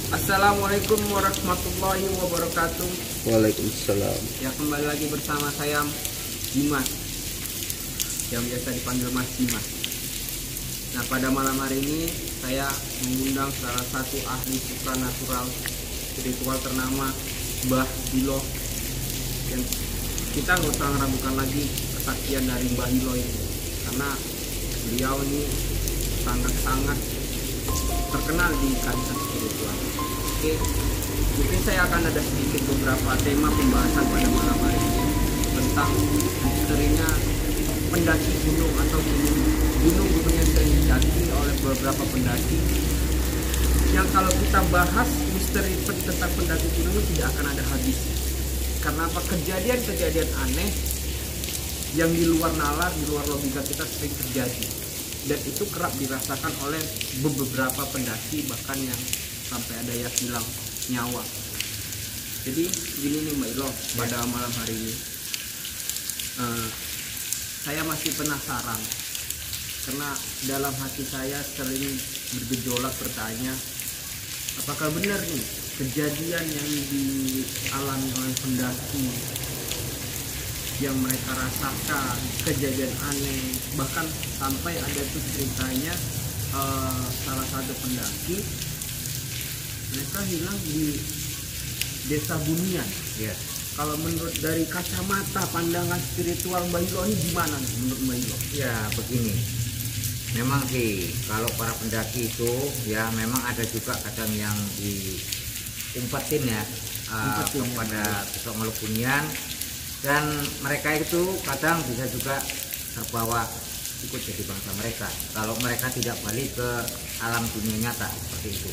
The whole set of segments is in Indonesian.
Assalamualaikum warahmatullahi wabarakatuh. Waalaikumsalam. Ya, kembali lagi bersama saya Dimas, yang biasa dipanggil Mas Dimas. Nah, pada malam hari ini saya mengundang salah satu ahli supranatural spiritual ternama, Mbah Bilo. Dan kita nggak usah meragukan lagi kesaksian dari Mbah Bilo ini, karena beliau ini sangat-sangat terkenal di kancah spiritual. Oke, mungkin saya akan ada sedikit beberapa tema pembahasan pada malam hari ini tentang misterinya pendaki gunung atau gunung-gunung yang sering didaki oleh beberapa pendaki. Yang kalau kita bahas misteri tentang pendaki gunung itu tidak akan ada habisnya. Karena apa? Kejadian-kejadian aneh yang di luar nalar, di luar logika kita sering terjadi. Dan itu kerap dirasakan oleh beberapa pendaki, bahkan yang sampai ada yang hilang nyawa. Jadi gini nih Mbak Ilo, pada malam hari ini saya masih penasaran, karena dalam hati saya sering bergejolak bertanya, apakah benar nih kejadian yang dialami oleh pendaki, yang mereka rasakan, kejadian aneh, bahkan sampai ada tuh ceritanya salah satu pendaki mereka hilang di desa Bunian. Ya. Kalau menurut dari kacamata pandangan spiritual Mbak Ilo ini gimana nih menurut Mbak Ilo? Ya begini, memang sih kalau para pendaki itu ya memang ada juga kadang yang diumpetin ya kepada sosok makhluk Bunian. Dan mereka itu kadang bisa juga terbawa ikut jadi bangsa mereka kalau mereka tidak balik ke alam dunia nyata seperti itu.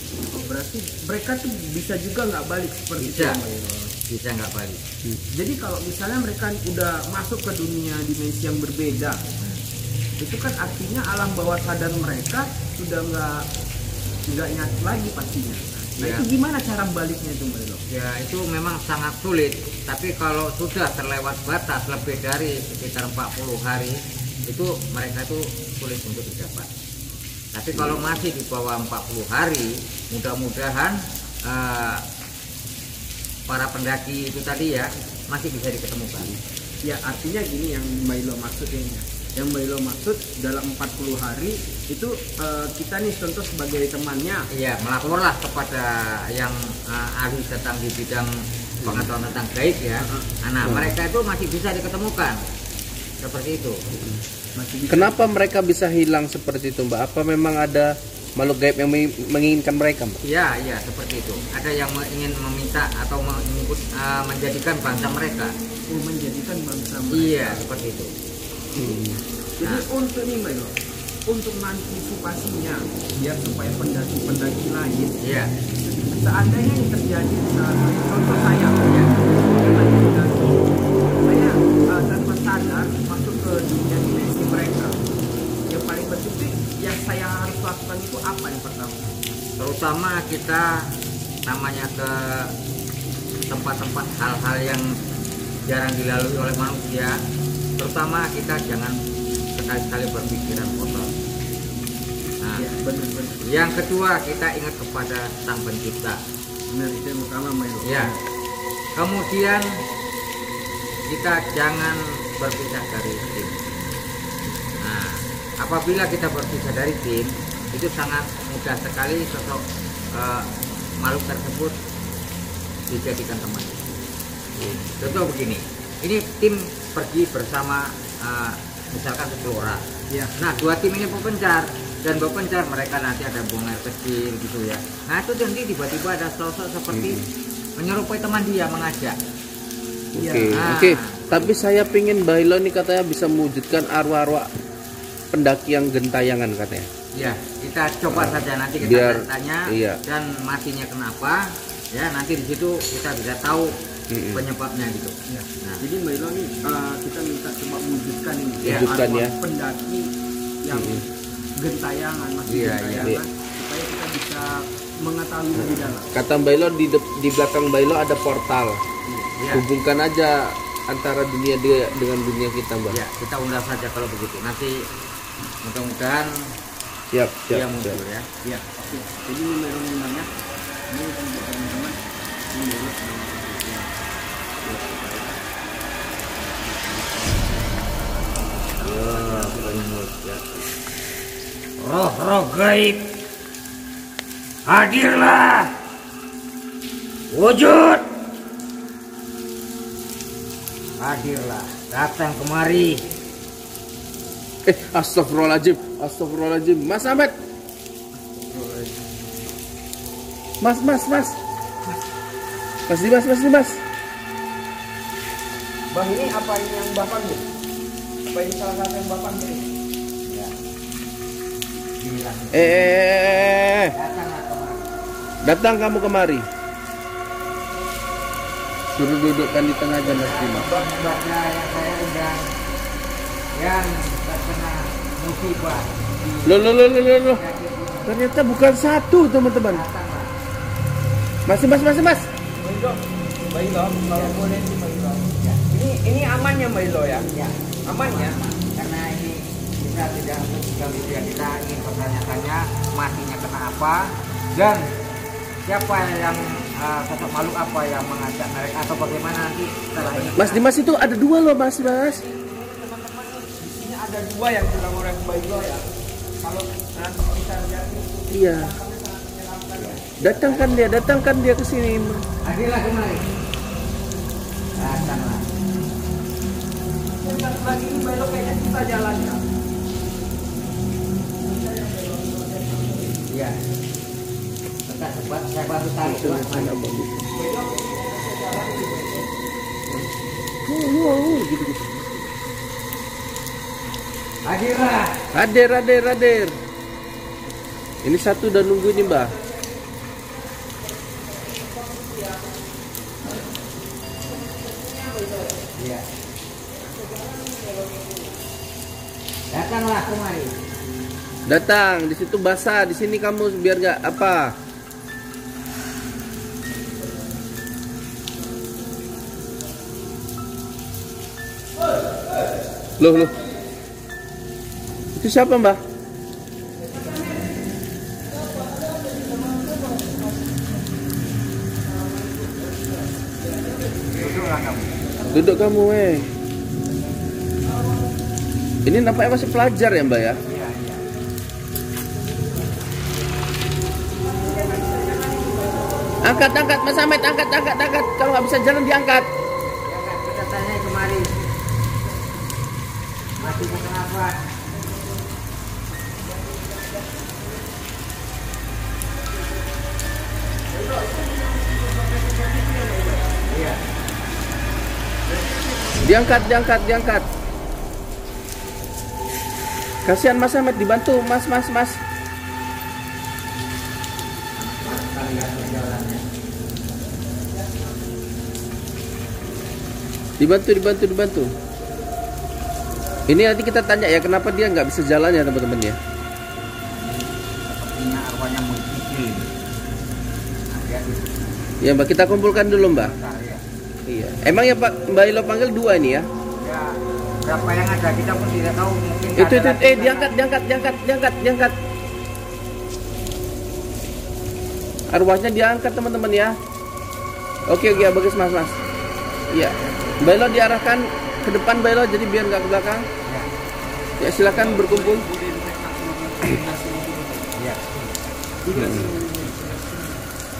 Oh, berarti mereka tuh bisa juga nggak balik seperti Bisa, itu? bisa nggak balik. Jadi kalau misalnya mereka udah masuk ke dunia dimensi yang berbeda, itu kan artinya alam bawah sadar mereka sudah nggak nyatu lagi pastinya. Nah, Ya. itu gimana cara baliknya itu Mbak Ilo? Ya itu memang sangat sulit. Tapi kalau sudah terlewat batas lebih dari sekitar 40 hari, itu mereka itu sulit untuk didapat. Tapi kalau masih di bawah 40 hari, mudah-mudahan para pendaki itu tadi ya masih bisa diketemukan. Ya, artinya gini yang Mbak Ilo maksud ya. Yang Mbak Ilo maksud dalam 40 hari itu kita nih contoh sebagai temannya. Iya, melaporlah kepada yang ahli tentang di bidang pengetahuan tentang gaib ya. Nah, mereka itu masih bisa diketemukan. Seperti itu. Kenapa mereka bisa hilang seperti itu, Mbak? Apa memang ada makhluk gaib yang menginginkan mereka, Mbak? Iya, iya seperti itu. Ada yang ingin meminta atau menjadikan bangsa mereka. Menjadikan bangsa mereka. Iya, seperti itu. Jadi untuk ini Mbak Ilo, untuk mengantisipasinya biar supaya pendaki-pendaki lain, Iya. seandainya ini terjadi, contoh saya, ya, saya tanpa sadar masuk ke dunia dimensi mereka. Yang paling penting yang saya harus lakukan itu apa yang pertama? Terutama kita namanya ke tempat-tempat hal-hal yang jarang dilalui oleh manusia. Terutama kita jangan sekali-kali berpikiran kotor. Nah, Ya, benar-benar. yang kedua kita ingat kepada Sang Pencipta. Benar, itu yang utama Mbak Ilo. Ya. Kemudian kita jangan berpisah dari tim. Nah, apabila kita berpisah dari tim, itu sangat mudah sekali sosok makhluk tersebut dijadikan teman. Contoh begini, ini tim pergi bersama misalkan 10 orang. Ya. Nah, 2 tim ini berpencar dan berpencar, mereka nanti ada buang air kecil gitu ya. Nah, itu nanti tiba-tiba ada sosok seperti menyerupai teman dia mengajak. Iya. Oke. Tapi saya pingin Mbak Ilo nih katanya bisa mewujudkan arwah-arwah pendaki yang gentayangan katanya. Ya, kita coba saja nanti kita Biar, tanya iya. dan matinya kenapa. Ya, nanti di situ kita bisa tahu penyebabnya gitu. Ya. Nah, Jadi Mbak Ilo nih kita minta coba wujudkan ini Ya. Wujudkan arwah ya. pendaki yang gentayangan, masih Iya, gentayangan, iya. supaya kita bisa mengetahui lebih dalam. Kata Mbak Ilo di belakang Mbak Ilo ada portal. ya, Hubungkan aja antara dunia dia dengan dunia kita, Mbak. ya, kita undang saja kalau begitu. Nanti mudah-mudahan Siap, siap, dia muncul siap. ya. Ya, oke. Jadi nomor undangnya ini untuk teman-teman menurut nama Tuhan. Ya, penyemut ya. Roh-roh gaib, hadirlah, wujud, hadirlah, datang kemari. Astagfirullahaladzim, astagfirullahaladzim. Mas Ahmad. Mas. Mas Dimas. Bang, ini apa ini yang Bapak nih? Apa ini salah satu yang Bapak nih? Ya. Bilang, datanglah kemari. Datang kamu kemari. Suruh dudukkan di tengah aja Mas Dimas. Baca yang saya undang, yang terkena musibah di Loh. Ternyata bukan satu, teman-teman. datanglah. Mas. Mbak Ilo, kalau boleh nih Mbak Ilo. Ya. Ini aman ya Mbak Ilo ya? Ya. Aman ya? Karena ini kita tidak kita ingin bertanya-tanya matinya kena apa dan siapa yang sosok makhluk apa yang mengajak mereka atau bagaimana nanti setelah ini. Mas Dimas itu ada dua loh Mas. Teman-teman nih, di sini ada dua yang bilang orang Mbak Ilo ya. Kalau nanti kita lihat nih, Iya. Datangkan dia ke sini. Hadirlah kemari. Datanglah. sebentar lagi ini Mbak Ilo kayaknya kita jalan ya. Iya. Bentar, saya baru tarik. Gitu. Hadirlah. Hadir. Ini satu udah nunggu ini Mbak. Iya. Datanglah kemari. Datang, di situ basah, di sini kamu biar nggak apa. Loh. Itu siapa Mbak? Duduklah kamu. Duduk kamu Ini nampaknya masih pelajar ya Mbak ya? Iya. Angkat Mas Ahmed, angkat. Kalau nggak bisa jalan diangkat. Ya kan, kita tanya kemari. Matinya kenapa? Iya. Diangkat. Kasihan Mas Ahmed, dibantu Mas. Kita lihat perjalanannya. Dibantu. Ini nanti kita tanya ya kenapa dia nggak bisa jalan ya teman-teman ya. Sepertinya arwahnya mengikuti. Hati-hati. Ya Mbak, kita kumpulkan dulu Mbak. Bentar, ya. Iya. Emang ya Pak Mbak Ilo panggil dua ini ya? Ya, berapa yang ada kita pun tidak tahu. Mungkin Itu ada lagi. diangkat. Arwahnya diangkat teman-teman ya. Oke, bagus Mas. Iya. Mbak Ilo diarahkan ke depan Mbak Ilo jadi biar nggak ke belakang. Ya. Ya silakan berkumpul. Ya.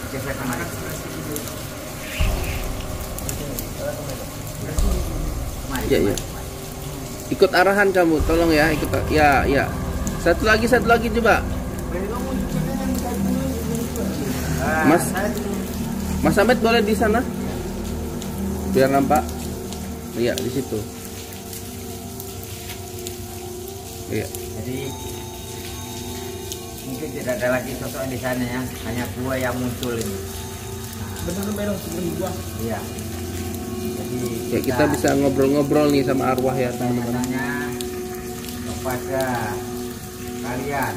Geser kemana? Mari. Ya. Ikut arahan kamu, tolong ya, ikut. Ya. Satu lagi coba. Mas Ahmed boleh di sana? Biar nampak. Iya, di situ. Iya. Jadi mungkin tidak ada lagi sosok di sana ya, hanya dua yang muncul ini. Benar Mbak Ilo, sebelum gua. Iya. Jadi Ya, kita bisa ngobrol-ngobrol nih sama arwah ya, teman-teman. tanya kepada kalian.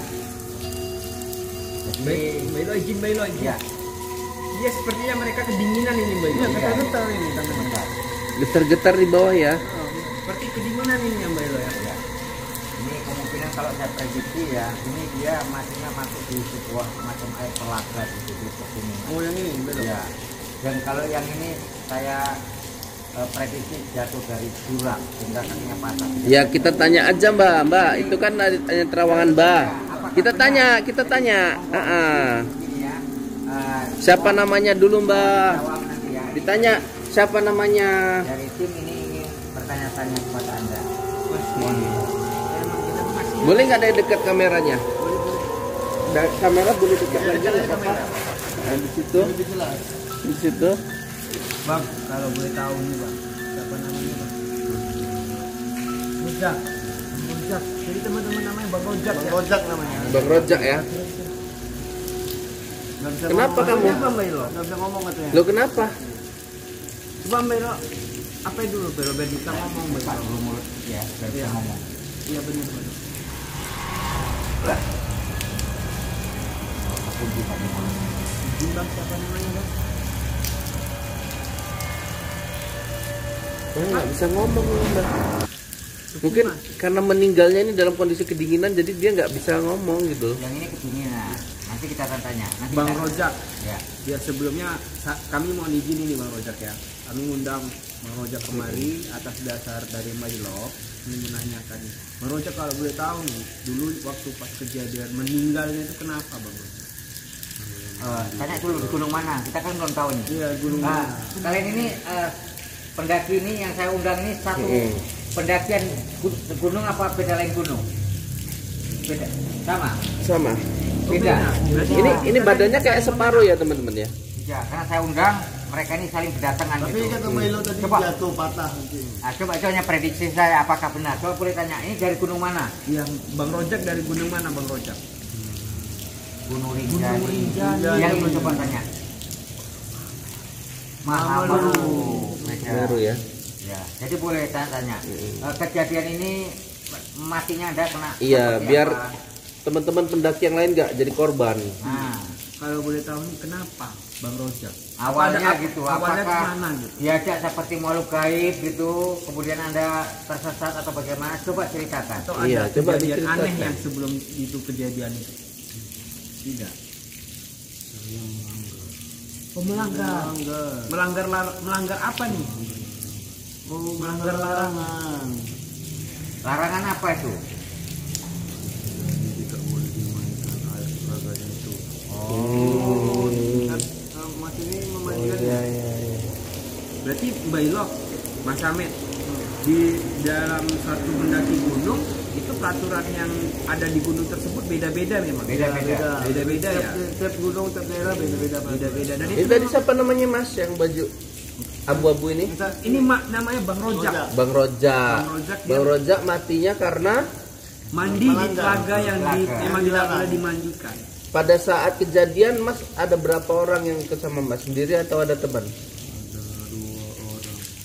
Jadi Mbak Ilo izin. ya, Iya, sepertinya mereka kedinginan ini Mbak Ilo. Iya. Getar-getar ini teman-teman. bentar. Getar-getar di bawah ya. Seperti kedinginan ini ya Mbak Ilo ya. Ya. Ini kemungkinan kalau saya prediksi ya, ini dia matinya masuk di sebuah macam air telaga gitu di pegunungan. Oh yang ini beda. Ya. Dan kalau yang ini saya prediksi jatuh dari jurang sehingga kakinya patah. Ya kita tanya aja Mbak, itu kan ada terawangan Mbak. Kita tanya. Ini ya, Siapa namanya dulu Mbak? jawab nanti ya. Ditanya siapa namanya? Dari tim ini ingin bertanya-tanya kepada Anda. Boleh nggak ada dekat kameranya? Kamera boleh dekat lagi nggak apa-apa? Nah, di situ. Lebih jelas. Di situ. Bang, kalau boleh tahu nih bang, siapa namanya bang? Rojak. Rojak. Jadi teman-teman namanya Bang Rojak. Bang Rojak namanya. Bang Rojak ya. Kenapa kamu? Bang Bailo? Nggak bisa ngomong katanya. Lo kenapa? Bang Bailo, apa itu dulu Bailo? Biar kita ngomong Pak Bailo. dulu mulut ya, biar bisa ngomong. Iya benar benar. Kunci Pak mulut. Bang siapa namanya bang? Oh, nggak bisa ngomong Mbak. Mungkin karena meninggalnya ini dalam kondisi kedinginan, jadi dia nggak bisa ngomong gitu. Yang ini kedinginan. Nanti kita akan tanya. Nanti Bang kita- Rojak. Ya. Ya sebelumnya kami mau izin ini Bang Rojak ya. Kami ngundang Bang Rojak kemari atas dasar dari Mailo ini menanyakan nih. Bang Rojak kalau boleh tahu nih, dulu waktu pas kejadian meninggalnya itu kenapa Bang Rojak? Tanya dulu di gunung mana? Kita kan belum tahu nih. Iya gunung Nah, mana? kalian ini pendaki ini yang saya undang ini satu pendakian gunung apa beda lain gunung? Beda. Sama. Sama. Beda. Berarti Ini badannya kayak separuh ya teman-teman ya. Ya, karena saya undang mereka ini saling berdatangan Tapi gitu. kata Mailo tadi Coba. jatuh patah nanti. Coba hanya prediksi saya apakah benar. Coba boleh tanya, ini dari gunung mana? Iya Bang Rojak dari gunung mana Bang Rojak? Gunung Rinjani. Rinjani. Yang itu coba tanya. Mahameru. Beda. Baru ya. Ya, jadi boleh tanya. Kejadian ini matinya ada kena. Iya, seperti biar apa? teman-teman pendaki yang lain nggak jadi korban. Nah, Kalau boleh tahu nih kenapa Bang Rojak? awalnya gitu. Awalnya Apakah kemana gitu? diajak seperti makhluk gaib gitu, kemudian Anda tersesat atau bagaimana? Coba ceritakan. Atau Iya, ada coba kejadian diceritakan. aneh yang sebelum itu kejadian itu? Tidak. Oh, melanggar apa nih? Oh, melanggar larangan. Larangan apa itu? Tidak boleh dimainkan air seraganya itu. Oh. Mas ini memandikan. Iya. Berarti Mbak Ilo, Mas Amet, di dalam satu mendaki gunung itu peraturan yang ada di gunung tersebut beda-beda memang. Beda-beda. Beda-beda ya. Tiap gunung, tiap daerah beda-beda. Beda-beda. Dan Ini itu tadi siapa namanya Mas yang baju abu-abu ini? ini namanya Bang Rojak. Bang Rojak. Bang Rojak, Bang Rojak matinya karena Mandi di telaga yang Telaga. memang tidak boleh dimandikan. pada saat kejadian Mas ada berapa orang yang ikut sama Mas, sendiri atau ada teman?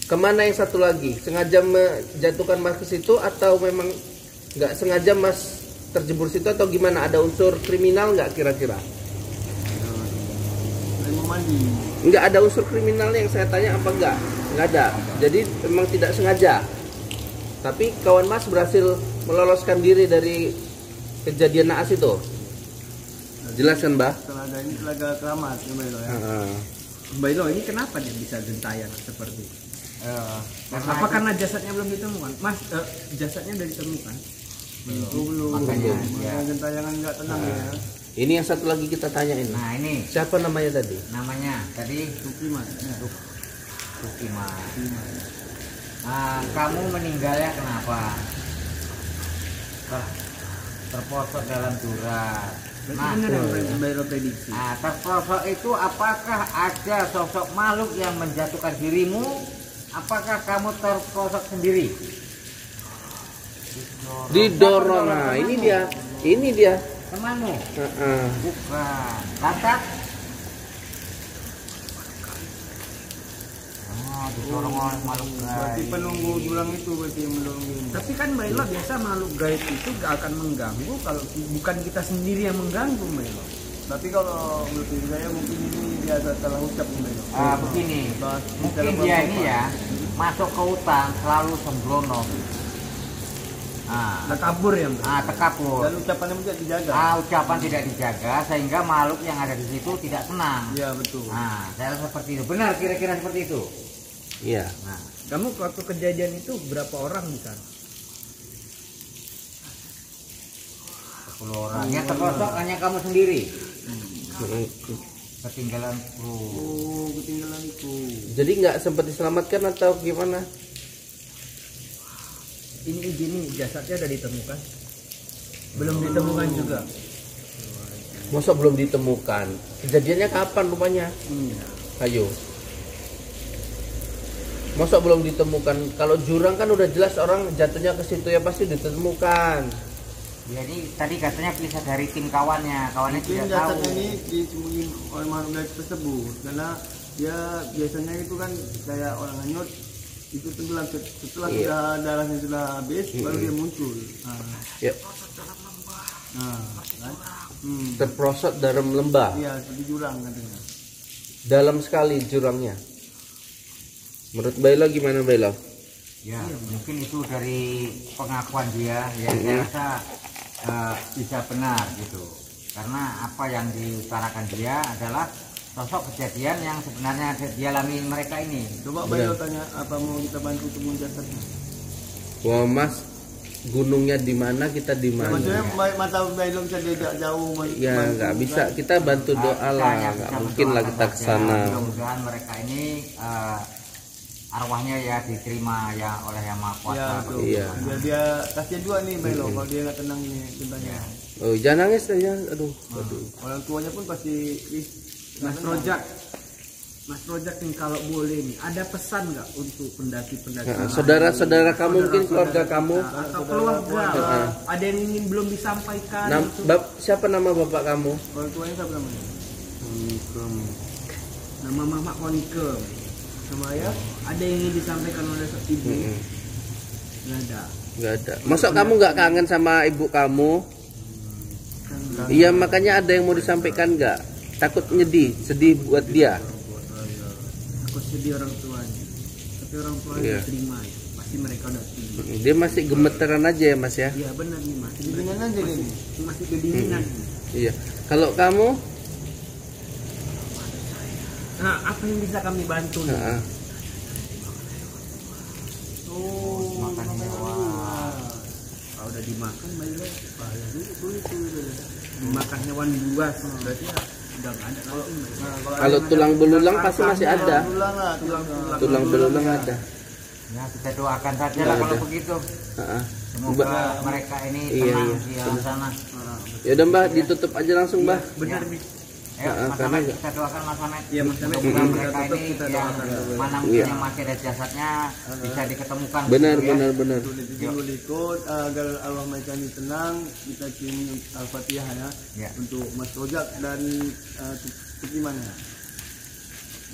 Kemana yang satu lagi? Sengaja menjatuhkan Mas ke situ atau memang nggak sengaja Mas terjebur situ atau gimana? Ada unsur kriminal nggak kira-kira? Mandi. Nggak ada unsur kriminalnya yang saya tanya apa enggak? Nggak ada. Jadi memang tidak sengaja. Tapi kawan Mas berhasil meloloskan diri dari kejadian naas itu. Jelaskan, Mbah. Telaga ini telaga keramat ya Mbak Ilo ya. Mbak Ilo, ini kenapa dia bisa gentayangan seperti itu? Karena Apa karena jasadnya belum ditemukan? Mas, jasadnya udah ditemukan? Belum. Makanya, Makanya ya. gentayangan nggak tenang ya. Ini yang satu lagi kita tanyain. Nah ini Siapa namanya tadi? namanya tadi Suki Mas. Sukiman. Kamu meninggalnya kenapa? Terposok dalam jurang. Berarti benar yang Mbak Ilo prediksi. Terperosok itu apakah ada sosok makhluk yang menjatuhkan dirimu? Apakah kamu terperosok sendiri? Didorong. Nah, ini dia. Ini dia. Temanmu? Heeh. Bukan. Lantas? Didorong oleh makhluk Berarti gaib. penunggu jurang itu berarti yang mendorong ini. Tapi kan Mbak Ilo biasa makhluk gaib itu gak akan mengganggu kalau bukan kita sendiri yang mengganggu Mbak Ilo. Tapi kalau menurut diri saya mungkin ini dia salah ucap Mbak Ilo. Begini, mungkin dia ini ya masuk ke hutan selalu sembrono. Takabur ya. Tekabur. Dan ucapannya pun tidak dijaga. Ucapan tidak dijaga sehingga makhluk yang ada di situ tidak tenang. Iya betul. Saya rasa seperti itu. Benar kira-kira seperti itu. Iya. Nah, Kamu waktu kejadian itu berapa orang di sana? 10 orang. Yang terpojok hanya kamu sendiri. Ketinggalan kru. Oh, ketinggalanku. Jadi nggak sempat diselamatkan atau gimana? Ini gini, jasadnya udah ditemukan? Belum ditemukan juga. Masa belum ditemukan? Kejadiannya kapan rupanya? Ayo. Masa belum ditemukan? Kalau jurang kan udah jelas orang jatuhnya ke situ ya pasti ditemukan. Jadi tadi katanya bisa dari tim kawannya Mungkin tidak tahu. jasadnya ini disembunyiin oleh makhluk gaib tersebut karena dia biasanya itu kan kayak orang hanyut itu tenggelam setelah Iya. sudah darahnya sudah habis baru dia muncul. Ya, Kan? terprosot dalam lembah. Iya, seperti jurang katanya. Dalam sekali jurangnya. Menurut Bailo gimana Bailo? Ya, mungkin itu dari pengakuan dia. Ya, saya rasa bisa benar gitu. Karena apa yang diutarakan dia adalah sosok kejadian yang sebenarnya dialami mereka ini. Coba Bayo tanya apa mau kita bantu temuin jasadnya. Wah Mas, gunungnya di mana kita di mana? Maksudnya mata Bayo bisa tidak jauh. Ya bantu, nggak bisa, kan? kita bantu doa lah, nggak mungkin lah kita ke sana. Mudah-mudahan mereka ini arwahnya ya diterima ya oleh Yang Maha Kuasa. Ya, betul. Iya. Biar dia kasihan juga nih Bayo kalau dia nggak tenang ini ceritanya. Oh jangan nangis aja, aduh. Orang tuanya pun pasti Mas Rojak nih kalau boleh nih, ada pesan nggak untuk pendaki-pendaki? Nah, saudara-saudara kamu mungkin keluarga kamu. Atau keluarga, ada yang ingin belum disampaikan? Gitu. Siapa nama bapak kamu? orang tuanya siapa namanya? Nama Mama Konikem. Sama ayah? Ada yang ingin disampaikan oleh ibu? Nggak ada. Nggak ada. Masa kamu nggak kangen sama ibu kamu? Iya makanya ada yang mau disampaikan nggak? Takut sedih buat dia. Aku sedih orang tuanya, tapi orang tuanya Iya. terima ya. Pasti mereka udah terima. Dia masih gemeteran aja ya Mas ya. Iya benar nih Mas. Dengan aja ini. Masih kedinginan. Iya. Kalau kamu? Nah, apa yang bisa kami bantu nih? Nah, Oh, Makan hewan. Kalau udah dimakan baik lah. Dimakan hewan buas, berarti ya udah nggak ada lagi. kalau tulang belulang pasti masih ada. Tulang lah, Tulang belulang ada. Ya, kita doakan saja lah kalau begitu. Heeh. Semoga mereka ini Iya, tenang iya, di alam sana. Ya udah Mbah, ditutup aja langsung Mbah. Benar Ya. nih. Ayo, Mas karena Ahmed, kita doakan Mas Ahmed. Iya, Mas Ahmed. Mudah-mudahan Kita mereka tutup, ini kita yang doakan. mana mungkin Iya. yang masih ada jasadnya bisa diketemukan. Benar, gitu ya. benar. Dulu ikut agar Allah mereka ini tenang. Kita kirim Al-Fatihah ya, Ya. untuk Mas Rojak dan ketimannya.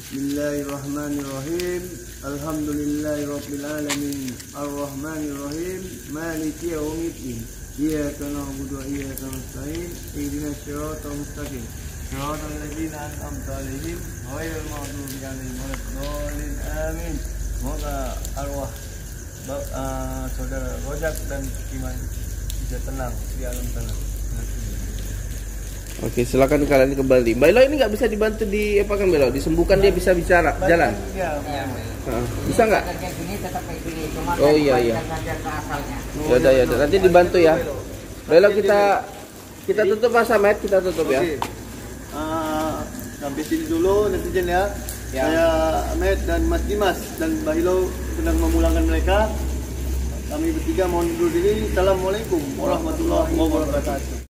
Bismillahirrahmanirrahim. Alhamdulillahirabbil alamin. Arrahmanirrahim. Maliki yaumiddin. Iyyaka na'budu wa iyyaka nasta'in. Ihdinas siratal mustaqim. Siratal ladzina an'amta 'alaihim ghairil maghdubi 'alaihim waladdallin. Amin. Semoga arwah saudara Rojak dan Kiman bisa tenang di alam sana. Oke, silakan kalian kembali. Bailo ini nggak bisa dibantu di apa kan Bailo? Disembuhkan dia bisa bicara, jalan. Ya, Heeh. Bisa nggak? Kayak gini tetap kayak gini, cuma Oh, iya, iya. saja ke asalnya. Ya udah. Nanti dibantu ya. Bailo kita tutup Mas Ahmed, kita tutup ya. Oke. Sampai sini dulu netizen ya. Saya Ahmed dan Mas Dimas dan Bahilo sedang memulangkan mereka. Kami bertiga mohon undur diri. Assalamualaikum warahmatullahi wabarakatuh.